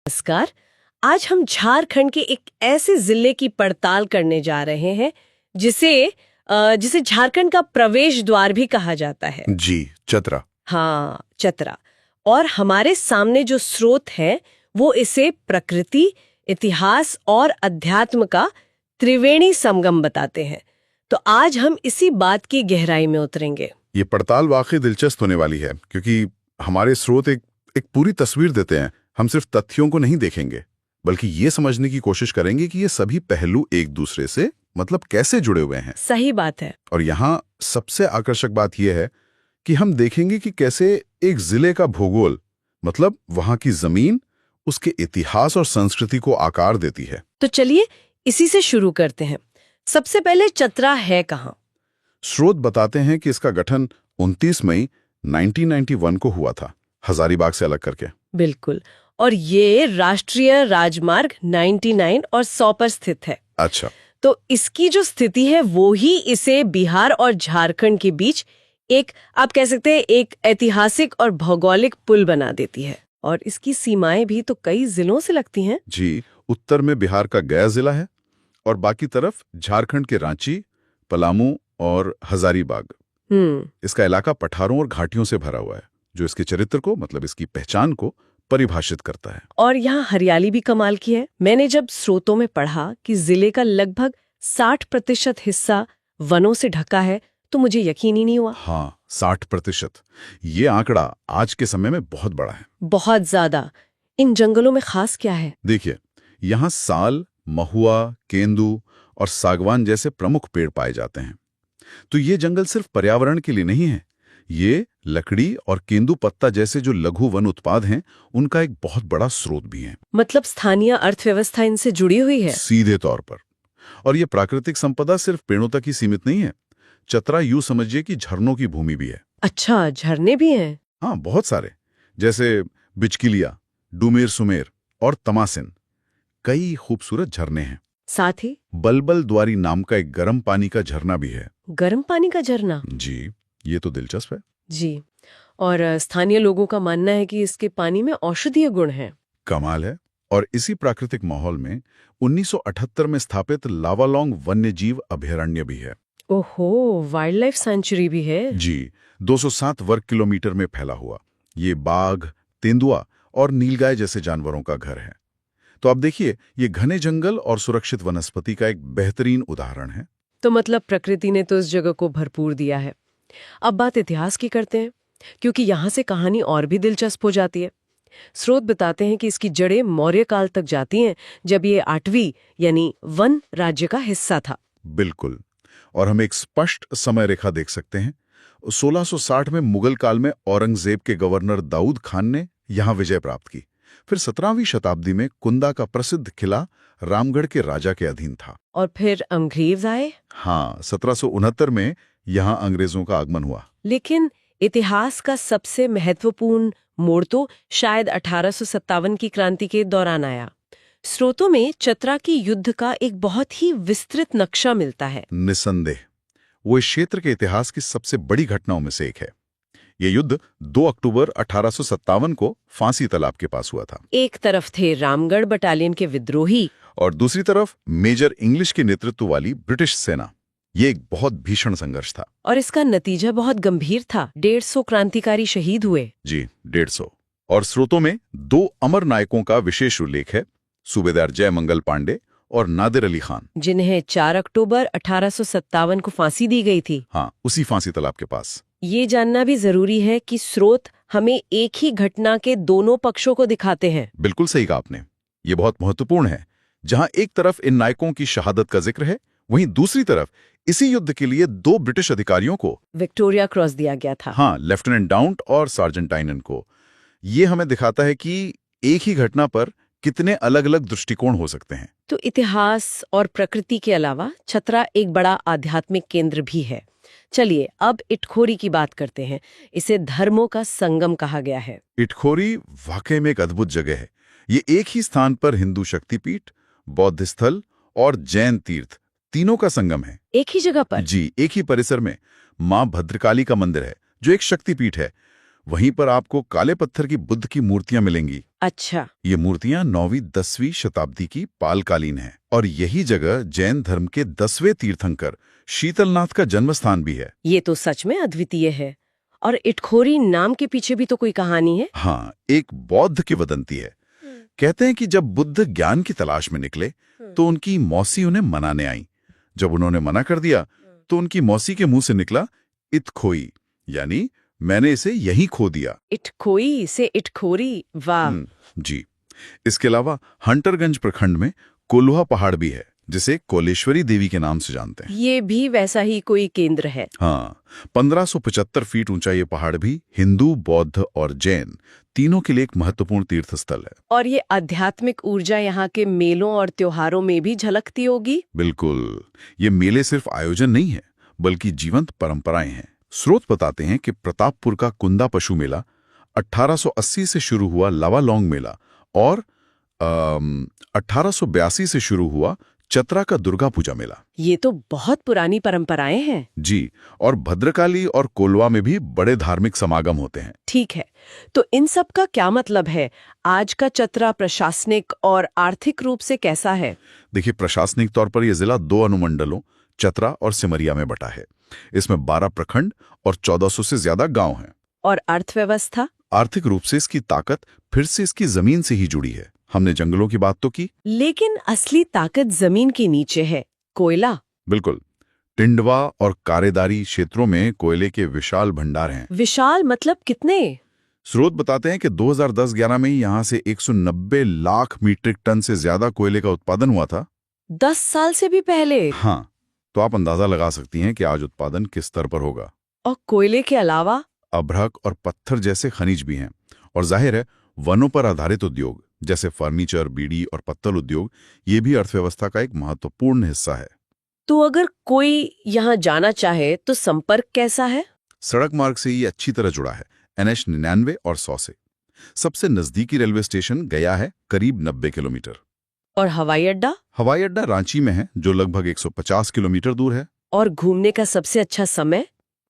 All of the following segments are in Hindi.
नमस्कार। आज हम झारखंड के एक ऐसे जिले की पड़ताल करने जा रहे हैं जिसे झारखंड का प्रवेश द्वार भी कहा जाता है। जी, चतरा। हाँ, चतरा। और हमारे सामने जो स्रोत है वो इसे प्रकृति, इतिहास और अध्यात्म का त्रिवेणी संगम बताते हैं। तो आज हम इसी बात की गहराई में उतरेंगे। ये पड़ताल वाकई दिलचस्प होने वाली है क्योंकि हमारे स्रोत एक पूरी तस्वीर देते हैं। हम सिर्फ तथ्यों को नहीं देखेंगे बल्कि ये समझने की कोशिश करेंगे कि ये सभी पहलू एक दूसरे से कैसे जुड़े हुए हैं। सही बात है। और यहाँ सबसे आकर्षक बात यह है कि हम देखेंगे कि कैसे एक जिले का भूगोल वहाँ की जमीन उसके इतिहास और संस्कृति को आकार देती है। तो चलिए इसी से शुरू करते हैं। सबसे पहले चतरा है कहाँ? स्रोत बताते हैं कि इसका गठन 29 मई 1991 को हुआ था, हजारीबाग से अलग करके। बिल्कुल। और ये राष्ट्रीय राजमार्ग 99 और 100 पर स्थित है। अच्छा। तो इसकी जो स्थिति है वो ही इसे बिहार और झारखंड के बीच आप कह सकते हैं एक ऐतिहासिक और भौगोलिक पुल बना देती है। और इसकी सीमाएं भी तो कई जिलों से लगती हैं। जी, उत्तर में बिहार का गया जिला है और बाकी तरफ झारखंड के रांची, पलामू और हजारीबाग। इसका इलाका पठारों और घाटियों से भरा हुआ है जो इसके चरित्र को इसकी पहचान को परिभाषित करता है। और यहाँ हरियाली भी कमाल की है। मैंने जब स्रोतों में पढ़ा कि जिले का लगभग 60% हिस्सा वनों से ढका है तो मुझे यकीन ही नहीं हुआ। हाँ, 60%। ये आंकड़ा आज के समय में बहुत बड़ा है। बहुत ज्यादा। इन जंगलों में खास क्या है? देखिए, यहाँ साल, महुआ, केंदू और सागवान जैसे प्रमुख पेड़ पाए जाते हैं। तो ये जंगल सिर्फ पर्यावरण के लिए नहीं है, ये लकड़ी और केंदू पत्ता जैसे जो लघु वन उत्पाद हैं उनका एक बहुत बड़ा स्रोत भी है। स्थानीय अर्थव्यवस्था इनसे जुड़ी हुई है सीधे तौर पर। और ये प्राकृतिक संपदा सिर्फ पेड़ों तक ही सीमित नहीं है। चतरा यूं समझिए कि झरनों की भूमि भी है। अच्छा, झरने भी हैं? हाँ, बहुत सारे, जैसे बिचकिलिया, डुमेर सुमेर और तमासिन। कई खूबसूरत झरने हैं। साथ ही बलबल द्वारी नाम का एक गर्म पानी का झरना भी है। गर्म पानी का झरना? जी, ये तो दिलचस्प है। जी। और स्थानीय लोगों का मानना है कि इसके पानी में औषधीय गुण हैं। कमाल है। और इसी प्राकृतिक माहौल में 1978 में स्थापित लावालोंग वन्यजीव अभयारण्य भी है। ओहो, वाइल्ड लाइफ सेंचुरी भी है? जी, 207 वर्ग किलोमीटर में फैला हुआ। ये बाघ, तेंदुआ और नीलगाय जैसे जानवरों का घर है। तो अब देखिए, ये घने जंगल और सुरक्षित वनस्पति का एक बेहतरीन उदाहरण है। तो प्रकृति ने तो इस जगह को भरपूर दिया है। अब बात इतिहास की करते हैं, क्योंकि यहाँ से कहानी और भी दिलचस्प हो जाती है। स्रोत बताते हैं कि इसकी जड़ें मौर्य काल तक जाती हैं, जब ये 8वीं यानी वन राज्य का हिस्सा था। बिल्कुल। और हम एक स्पष्ट समय रेखा देख सकते हैं। 1660 में मुगल काल में औरंगजेब के गवर्नर दाऊद खान ने यहाँ विजय प्राप्त की। फिर 17वीं शताब्दी में कुंदा का प्रसिद्ध किला रामगढ़ के राजा के अधीन था। और फिर अंग्रेज आए? हाँ, 1769 में यहाँ अंग्रेजों का आगमन हुआ। लेकिन इतिहास का सबसे महत्वपूर्ण मोड़ तो शायद 1857 की क्रांति के दौरान आया। स्रोतों में चतरा की युद्ध का एक बहुत ही विस्तृत नक्शा मिलता है। निस्संदेह वो इस क्षेत्र के इतिहास की सबसे बड़ी घटनाओं में से एक है। ये युद्ध 2 अक्टूबर 1857 को फांसी तालाब के पास हुआ था। एक तरफ थे रामगढ़ बटालियन के विद्रोही और दूसरी तरफ मेजर इंग्लिश के नेतृत्व वाली ब्रिटिश सेना। ये एक बहुत भीषण संघर्ष था। और इसका नतीजा बहुत गंभीर था। 150 क्रांतिकारी शहीद हुए। जी, 150। और स्रोतों में 2 अमर नायकों का विशेष उल्लेख है, सूबेदार जयमंगल पांडे और नादिर अली खान, जिन्हें 4 अक्टूबर 1857 को फांसी दी गई थी। हाँ, उसी फांसी तालाब के पास। ये जानना भी जरूरी है कि स्रोत हमें एक ही घटना के दोनों पक्षों को दिखाते हैं। बिल्कुल सही कहा आपने। ये बहुत महत्वपूर्ण है। जहां एक तरफ इन नायकों की शहादत का जिक्र है, वहीं दूसरी तरफ इसी युद्ध के लिए 2 ब्रिटिश अधिकारियों को विक्टोरिया क्रॉस दिया गया था। हाँ, लेफ्टिनेंट डाउंट और सार्जेंट टाइनन को। ये हमें दिखाता है कि एक ही घटना पर कितने अलग अलग दृष्टिकोण हो सकते हैं। तो इतिहास और प्रकृति के अलावा चतरा एक बड़ा आध्यात्मिक केंद्र भी है। चलिए अब इटखोरी की बात करते हैं। इसे धर्मों का संगम कहा गया है। इटखोरी वाकई में एक अद्भुत जगह है। ये एक ही स्थान पर हिंदू शक्तिपीठ, बौद्ध स्थल और जैन तीर्थ तीनों का संगम है। एक ही जगह पर? जी, एक ही परिसर में मां भद्रकाली का मंदिर है जो एक शक्तिपीठ है। वहीं पर आपको काले पत्थर की बुद्ध की मूर्तियां मिलेंगी। अच्छा। ये मूर्तियां 9वीं-10वीं शताब्दी की पालकालीन हैं और यही जगह जैन धर्म के 10वें तीर्थंकर शीतलनाथ का जन्म स्थान भी है। ये तो सच में अद्वितीय है। और इटखोरी नाम के पीछे भी तो कोई कहानी है। हाँ, एक बौद्ध किंवदंती है। कहते हैं कि जब बुद्ध ज्ञान की तलाश में निकले तो उनकी मौसी उन्हें मनाने आई। जब उन्होंने मना कर दिया तो उनकी मौसी के मुंह से निकला इटखोई, यानी मैंने इसे यहीं खो दिया। इटखोई से इटखोरी, वाह। जी। इसके अलावा हंटरगंज प्रखंड में कोल्हा पहाड़ भी है, जिसे कोलेश्वरी देवी के नाम से जानते हैं। ये भी वैसा ही कोई केंद्र है। हाँ, 1575 फीट ऊंचा ये पहाड़ भी हिंदू, बौद्ध और जैन तीनों के लिए एक महत्वपूर्ण तीर्थ स्थल है। और ये आध्यात्मिक ऊर्जा यहाँ के मेलों और त्योहारों में भी झलकती होगी। बिल्कुल। ये मेले सिर्फ आयोजन नहीं है, बल्कि जीवंत परंपराएं हैं। स्रोत बताते हैं कि प्रतापपुर का कुंदा पशु मेला 1880 से शुरू हुआ लावालौंग मेला और 1882 से शुरू हुआ चतरा का दुर्गा पूजा मेला। ये तो बहुत पुरानी परंपराएं हैं। जी, और भद्रकाली और कोल्वा में भी बड़े धार्मिक समागम होते हैं। ठीक है, तो इन सब का क्या मतलब है? आज का चतरा प्रशासनिक और आर्थिक रूप से कैसा है? देखिए, प्रशासनिक तौर पर यह जिला 2 अनुमंडलों चतरा और सिमरिया में बटा है। इसमें 12 प्रखंड और 1400 से ज्यादा गांव हैं। और अर्थव्यवस्था? आर्थिक रूप से इसकी ताकत फिर से इसकी जमीन से ही जुड़ी है। हमने जंगलों की बात तो की, लेकिन असली ताकत जमीन के नीचे है, कोयला। बिल्कुल। टिंडवा और कारेदारी क्षेत्रों में कोयले के विशाल भंडार हैं। विशाल मतलब कितने? स्रोत बताते हैं कि 2010-11 में यहां से 190 लाख मीट्रिक टन से ज्यादा कोयले का उत्पादन हुआ था। 10 साल से भी पहले? हाँ, तो आप अंदाजा लगा सकती हैं कि आज उत्पादन किस स्तर पर होगा। और कोयले के अलावा अभ्रक और पत्थर जैसे खनिज भी हैं। और जाहिर है, वनों पर आधारित उद्योग जैसे फर्नीचर, बीड़ी और पत्तल उद्योग, ये भी अर्थव्यवस्था का एक महत्वपूर्ण हिस्सा है। तो अगर कोई यहाँ जाना चाहे तो संपर्क कैसा है? सड़क मार्ग से ये अच्छी तरह जुड़ा है, NH 99 और 100 से। सबसे नजदीकी रेलवे स्टेशन गया है, करीब 90 किलोमीटर। और हवाई अड्डा? हवाई अड्डा रांची में है, जो लगभग 150 किलोमीटर दूर है। और घूमने का सबसे अच्छा समय?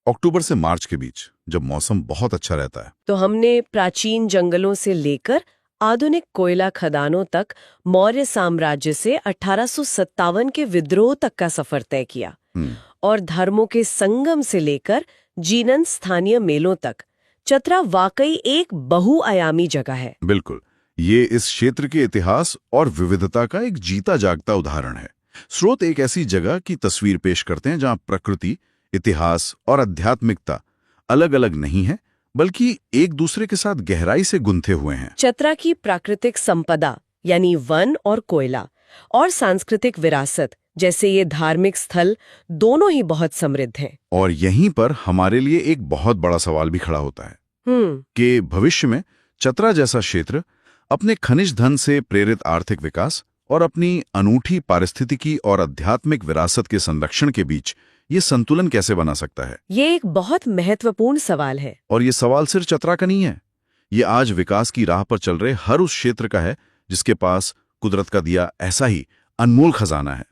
अक्टूबर से मार्च के बीच, जब मौसम बहुत अच्छा रहता है। तो हमने प्राचीन जंगलों से लेकर आधुनिक कोयला खदानों तक मौर्य साम्राज्य से 1857 के विद्रोह तक का सफर तय किया। और धर्मों के संगम से लेकर जीनन स्थानीय मेलों तक चतरा वाकई एक बहुआयामी जगह है। बिल्कुल, ये इस क्षेत्र के इतिहास और विविधता का एक जीता जागता उदाहरण है। स्रोत एक ऐसी जगह की तस्वीर पेश करते हैं जहां प्रकृति, इतिहास और आध्यात्मिकता अलग अलग नहीं है, बल्कि एक दूसरे के साथ गहराई से गुंथे हुए हैं। चतरा की प्राकृतिक संपदा यानी वन और कोयला और सांस्कृतिक विरासत जैसे ये धार्मिक स्थल दोनों ही बहुत समृद्ध हैं। और यहीं पर हमारे लिए एक बहुत बड़ा सवाल भी खड़ा होता है कि भविष्य में चतरा जैसा क्षेत्र अपने खनिज धन से प्रेरित आर्थिक विकास और अपनी अनूठी पारिस्थितिकी और आध्यात्मिक विरासत के संरक्षण के बीच ये संतुलन कैसे बना सकता है? ये एक बहुत महत्वपूर्ण सवाल है। और ये सवाल सिर्फ चतरा का नहीं है, ये आज विकास की राह पर चल रहे हर उस क्षेत्र का है जिसके पास कुदरत का दिया ऐसा ही अनमोल खजाना है।